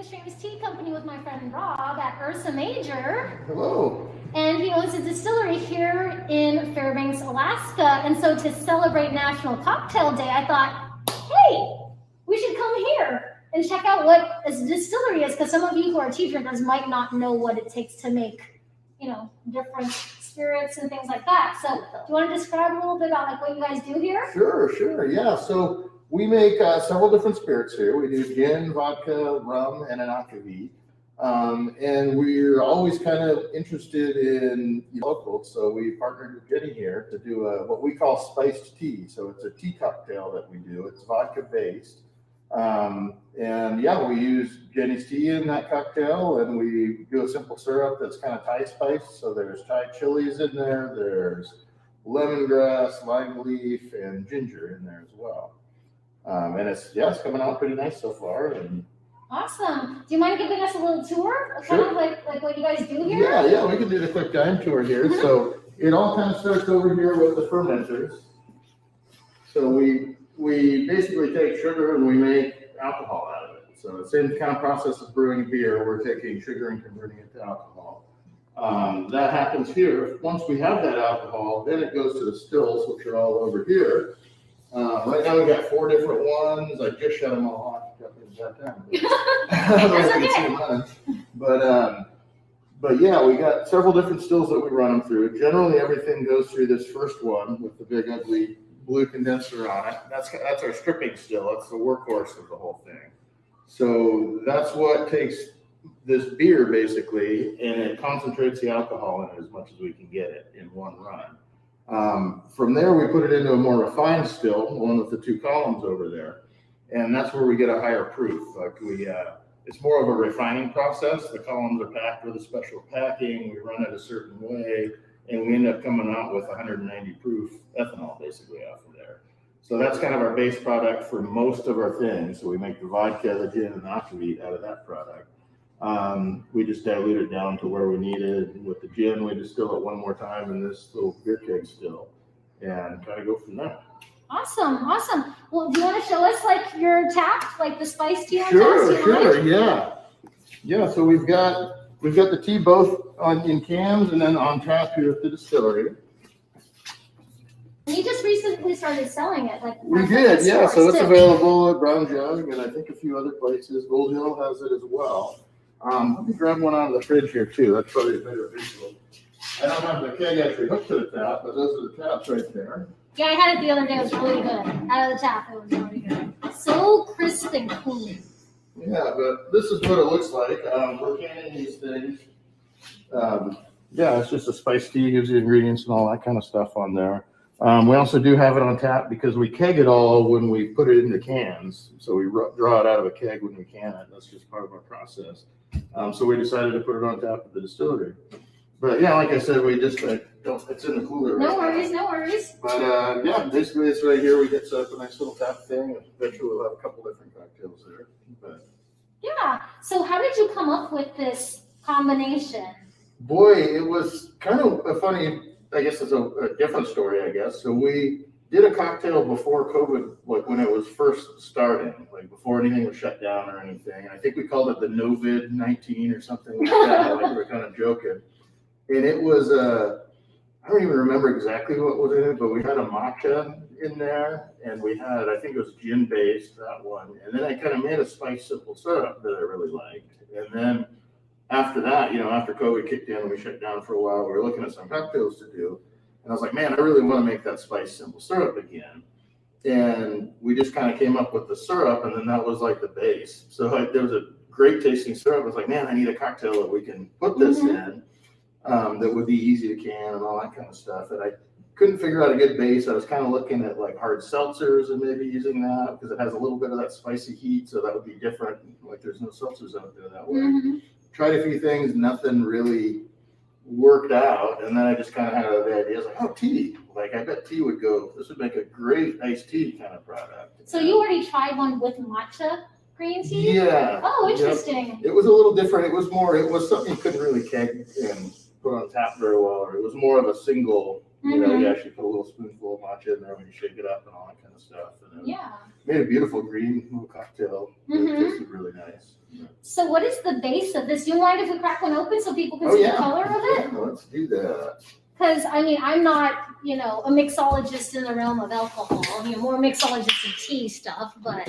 Extremist Tea Company with my friend Rob at Ursa Major. Hello. And he owns a distillery here in Fairbanks, Alaska. And so to celebrate National Cocktail Day, I thought, hey, we should come here and check out what a distillery is, because some of you who are tea drinkers might not know what it takes to make, different spirits and things like that. So do you want to describe a little bit about what you guys do here? Sure. Yeah. So we make several different spirits here. We do gin, vodka, rum, and an akavit. And we're always kind of interested in local. So we partnered with Jenny here to do what we call spiced tea. So it's a tea cocktail that we do. It's vodka based. And yeah, we use Jenny's tea in that cocktail, and we do a simple syrup that's kind of Thai spice. So there's Thai chilies in there, there's lemongrass, lime leaf, and ginger in there as well. And it's coming out pretty nice so far. And awesome. Do you mind giving us a little tour of kind of like what you guys do here? Yeah, we can do the quick dime tour here. So it all kind of starts over here with the fermenters. So we basically take sugar and we make alcohol out of it. So the same kind of process as brewing beer, we're taking sugar and converting it to alcohol. That happens here. Once we have that alcohol, then it goes to the stills, which are all over here. Right now we've got 4 different ones. I just shut them all off. But yeah, we got several different stills that we run them through. Generally, everything goes through this first one with the big ugly blue condenser on it. That's our stripping still. That's the workhorse of the whole thing. So that's what takes this beer basically, and it concentrates the alcohol in it as much as we can get it in one run. From there, we put it into a more refined still, one with the 2 columns over there, and that's where we get a higher proof. It's more of a refining process. The columns are packed with a special packing. We run it a certain way, and we end up coming out with 190 proof ethanol basically off of there. So that's kind of our base product for most of our things. So we make the vodka, the gin, and the akavit out of that product. We just dilute it down to where we need it. With the gin, we distill it one more time in this little beer keg still, and kind of go from there. Awesome. Well, do you want to show us your tap, the spiced tea on tap? Sure. Yeah. So we've got the tea both in cans and then on tap here at the distillery. You just recently started selling it, we did, yeah. So it's available at Brown Jug and I think a few other places. Gold Hill has it as well. Let me grab one out of the fridge here too. That's probably a better visual. I don't have the keg actually hooked to the tap, but those are the taps right there. Yeah, I had it the other day. It was really good. Out of the tap, it was really good. So crisp and clean. Yeah, but this is what it looks like. We're canning these things. It's just a spiced tea, gives you ingredients and all that kind of stuff on there. We also do have it on tap because we keg it all when we put it into cans. So we draw it out of a keg when we can it. That's just part of our process. So we decided to put it on tap at the distillery. But yeah, like I said, we just it's in the cooler. No worries. But basically it's right here. We get set up a nice little tap thing. Eventually we'll have a couple different cocktails there. But yeah. So how did you come up with this combination? Boy, it was kind of a funny, I guess it's a different story, I guess. So we did a cocktail before COVID, when it was first starting, before anything was shut down or anything. I think we called it the Novid-19 or something like that. We were kind of joking. And it was, I don't even remember exactly what was in it, but we had a matcha in there, and we had, I think it was gin-based, that one. And then I kind of made a spiced simple syrup that I really liked. And then after that, after COVID kicked in and we shut down for a while, we were looking at some cocktails to do. And I was like, man, I really want to make that spiced simple syrup again. And we just kind of came up with the syrup, and then that was the base. So there was a great tasting syrup. I was like, man, I need a cocktail that we can put this in. That would be easy to can and all that kind of stuff. And I couldn't figure out a good base. I was kind of looking at hard seltzers and maybe using that because it has a little bit of that spicy heat. So that would be different. There's no seltzers out there that way. Mm-hmm. Tried a few things, nothing really worked out. And then I just kind of had the idea. I was like, tea. I bet tea would go, this would make a great iced tea kind of product. So you already tried one with matcha green tea? Yeah. Oh, interesting. Yep. It was a little different. It was something you couldn't really keg and put on tap very well, or it was more of a single You know, you actually put a little spoonful of matcha in there when you shake it up and all that kind of stuff. And Yeah. made a beautiful green little cocktail. It tasted really nice. So what is the base of this? Do you mind if we crack one open so people can see the color of it? Yeah, let's do that. Because, I mean, I'm not, you know, a mixologist in the realm of alcohol. You know, more mixologist of tea stuff. But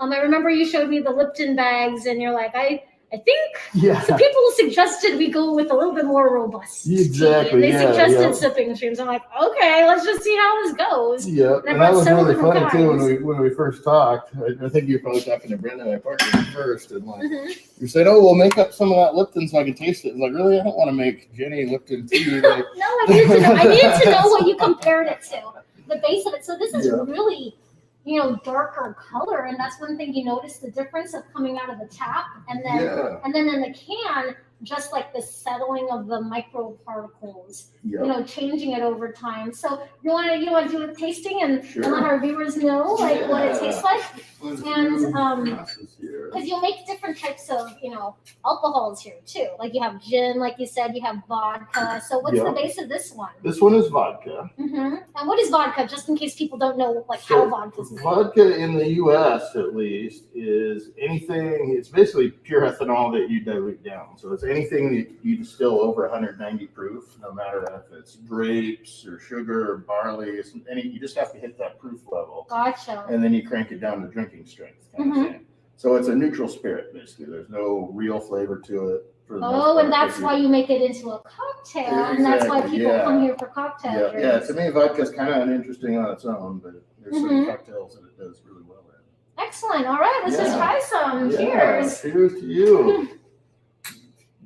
I remember you showed me the Lipton bags, and you're like, I think some people suggested we go with a little bit more robust tea. And they suggested sipping streams. I'm like, okay, let's just see how this goes. Yeah, and that was really funny too when we first talked. I think you were probably talking to Brenda, my partner, first, and like you said, "Oh, we'll make up some of that Lipton so I can taste it." And like, really, I don't want to make Jenny Lipton tea. Like, no, I need to know what you compared it to, the base of it. So this is really, you know, darker color, and that's one thing you notice the difference of coming out of the tap and then in the can, just like the settling of the microparticles, you know, changing it over time. So you want to do a tasting and let our viewers know like what it tastes like, and because you'll make different types of, you know, alcohols here too. Like you have gin, like you said, you have vodka. So what's the base of this one? This one is vodka. And what is vodka? Just in case people don't know like how vodka's made. Vodka in the U.S. at least is anything. It's basically pure ethanol that you dilute down. So it's anything that you distill over 190 proof, no matter if it's grapes or sugar or barley. You just have to hit that proof level. Gotcha. And then you crank it down to drinking strength kind of thing. So it's a neutral spirit, basically. There's no real flavor to it. And that's why you make it into a cocktail, and that's why people come here for cocktails. Yeah, to me, vodka's kind of uninteresting on its own, but there's some cocktails that it does really well in. Excellent. All right, let's just try some. Cheers. Cheers to you.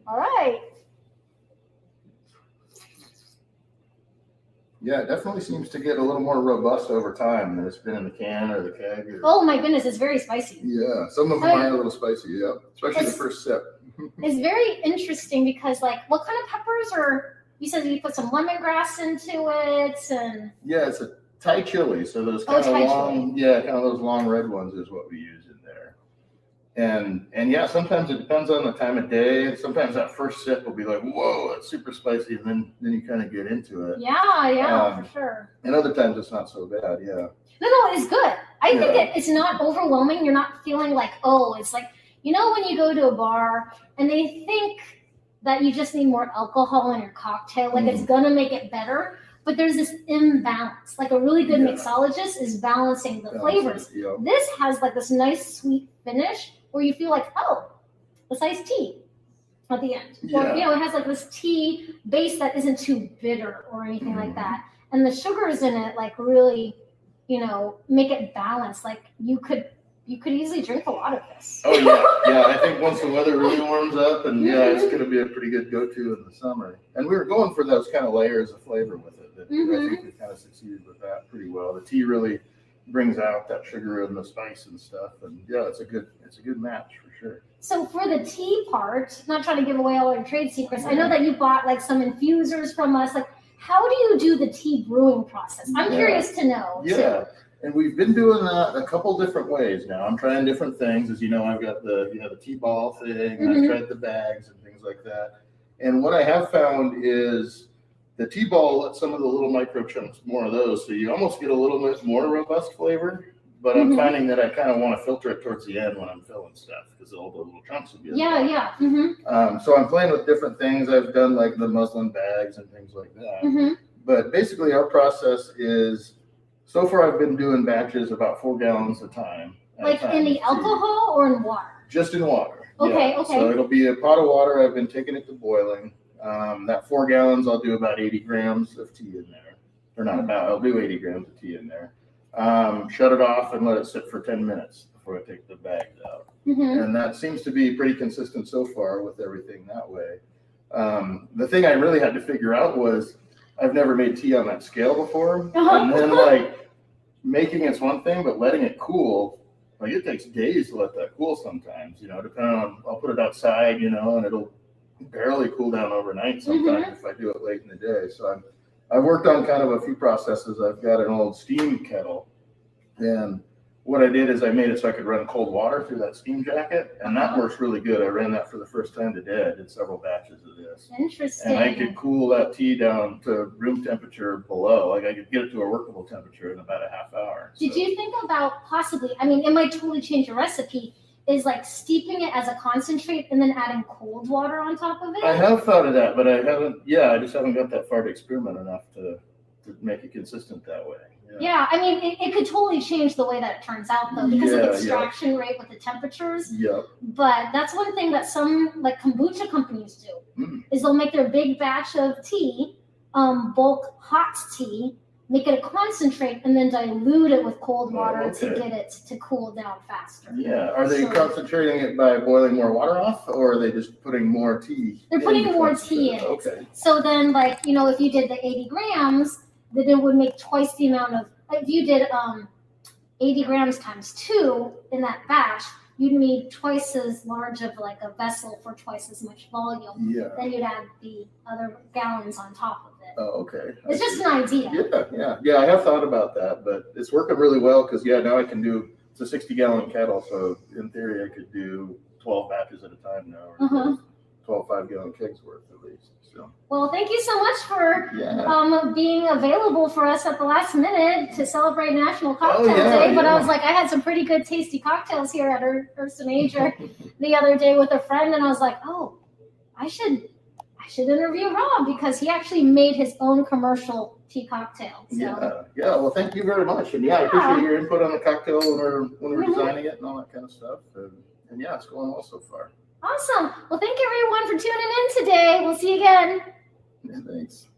All right. Yeah, it definitely seems to get a little more robust over time than it's been in the can or the keg. Oh my goodness, it's very spicy. Yeah, some of them are a little spicy, especially the first sip. It's very interesting because, like, what kind of peppers are, you said you put some lemongrass into it, and... Yeah, it's a Thai chili, so those kind of long, kind of those long red ones is what we use in there. And yeah, sometimes it depends on the time of day. Sometimes that first sip will be like, whoa, that's super spicy, and then you kind of get into it. Yeah, for sure. And other times it's not so bad, No, it's good. I think it's not overwhelming. You're not feeling like, oh, it's like, you know, when you go to a bar and they think that you just need more alcohol in your cocktail, like it's gonna make it better, but there's this imbalance. Like a really good mixologist is balancing the flavors. This has like this nice sweet finish where you feel like, oh, it's iced tea at the end. Or, you know, it has like this tea base that isn't too bitter or anything like that. And the sugars in it like really, you know, make it balanced. Like you could easily drink a lot of this. Oh yeah. I think once the weather really warms up, and it's going to be a pretty good go-to in the summer. And we were going for those kind of layers of flavor with it. I think we kind of succeeded with that pretty well. The tea really brings out that sugar and the spice and stuff. And it's a good match for sure. So for the tea part, not trying to give away all our trade secrets, I know that you bought like some infusers from us. Like, how do you do the tea brewing process? I'm curious to know. Yeah. And we've been doing that a couple different ways now. I'm trying different things. As you know, I've got the tea ball thing, and I've tried the bags and things like that. And what I have found is the tea ball lets some of the little micro chunks more of those, so you almost get a little bit more robust flavor. But I'm finding that I kind of want to filter it towards the end when I'm filling stuff, because all the little chunks will be so I'm playing with different things. I've done like the muslin bags and things like that. But basically our process is, so far I've been doing batches about 4 gallons a time. Like in the alcohol or in water? Just in water. Okay. So it'll be a pot of water. I've been taking it to boiling. That 4 gallons, I'll do about 80 grams of tea in there. Or not about, I'll do 80 grams of tea in there. Shut it off and let it sit for 10 minutes before I take the bags out. And that seems to be pretty consistent so far with everything that way. The thing I really had to figure out was, I've never made tea on that scale before. And then like making it's one thing, but letting it cool, like it takes days to let that cool sometimes, you know, depending on, I'll put it outside, you know, and it'll barely cool down overnight sometimes if I do it late in the day. So I've worked on kind of a few processes. I've got an old steam kettle, and what I did is I made it so I could run cold water through that steam jacket, and that works really good. I ran that for the first time today. I did several batches of this. Interesting. And I could cool that tea down to room temperature below. Like I could get it to a workable temperature in about a half hour. Did you think about possibly, I mean, it might totally change your recipe, is like steeping it as a concentrate and then adding cold water on top of it? I have thought of that, but I just haven't got that far to experiment enough to make it consistent that way. Yeah, I mean, it could totally change the way that it turns out, though, because of the extraction rate with the temperatures. Yep. But that's one thing that some, like kombucha companies do, is they'll make their big batch of tea, bulk hot tea, make it a concentrate, and then dilute it with cold water to get it to cool down faster. Yeah. Are they concentrating it by boiling more water off, or are they just putting more tea? They're putting more tea in it. Okay. So then, like, if you did the 80 grams, then it would make twice the amount of, if you did 80 grams times 2 in that batch, you'd need twice as large of like a vessel for twice as much volume. Yeah. Then you'd add the other gallons on top of it. Oh, okay. It's just an idea. Yeah. I have thought about that, but it's working really well because now I can do, it's a 60-gallon kettle, so in theory I could do 12 batches at a time now, or 12 5-gallon kegs worth at least. So. Well, thank you so much for being available for us at the last minute to celebrate National Cocktail Day. But I was like, I had some pretty good tasty cocktails here at Ursa Major the other day with a friend, and I was like, oh, I should interview Rob because he actually made his own commercial tea cocktail. So. Yeah. Well, thank you very much, and I appreciate your input on the cocktail when we're designing it and all that kind of stuff. And it's going well so far. Awesome. Well, thank you everyone for tuning in today. We'll see you again. Yeah, thanks.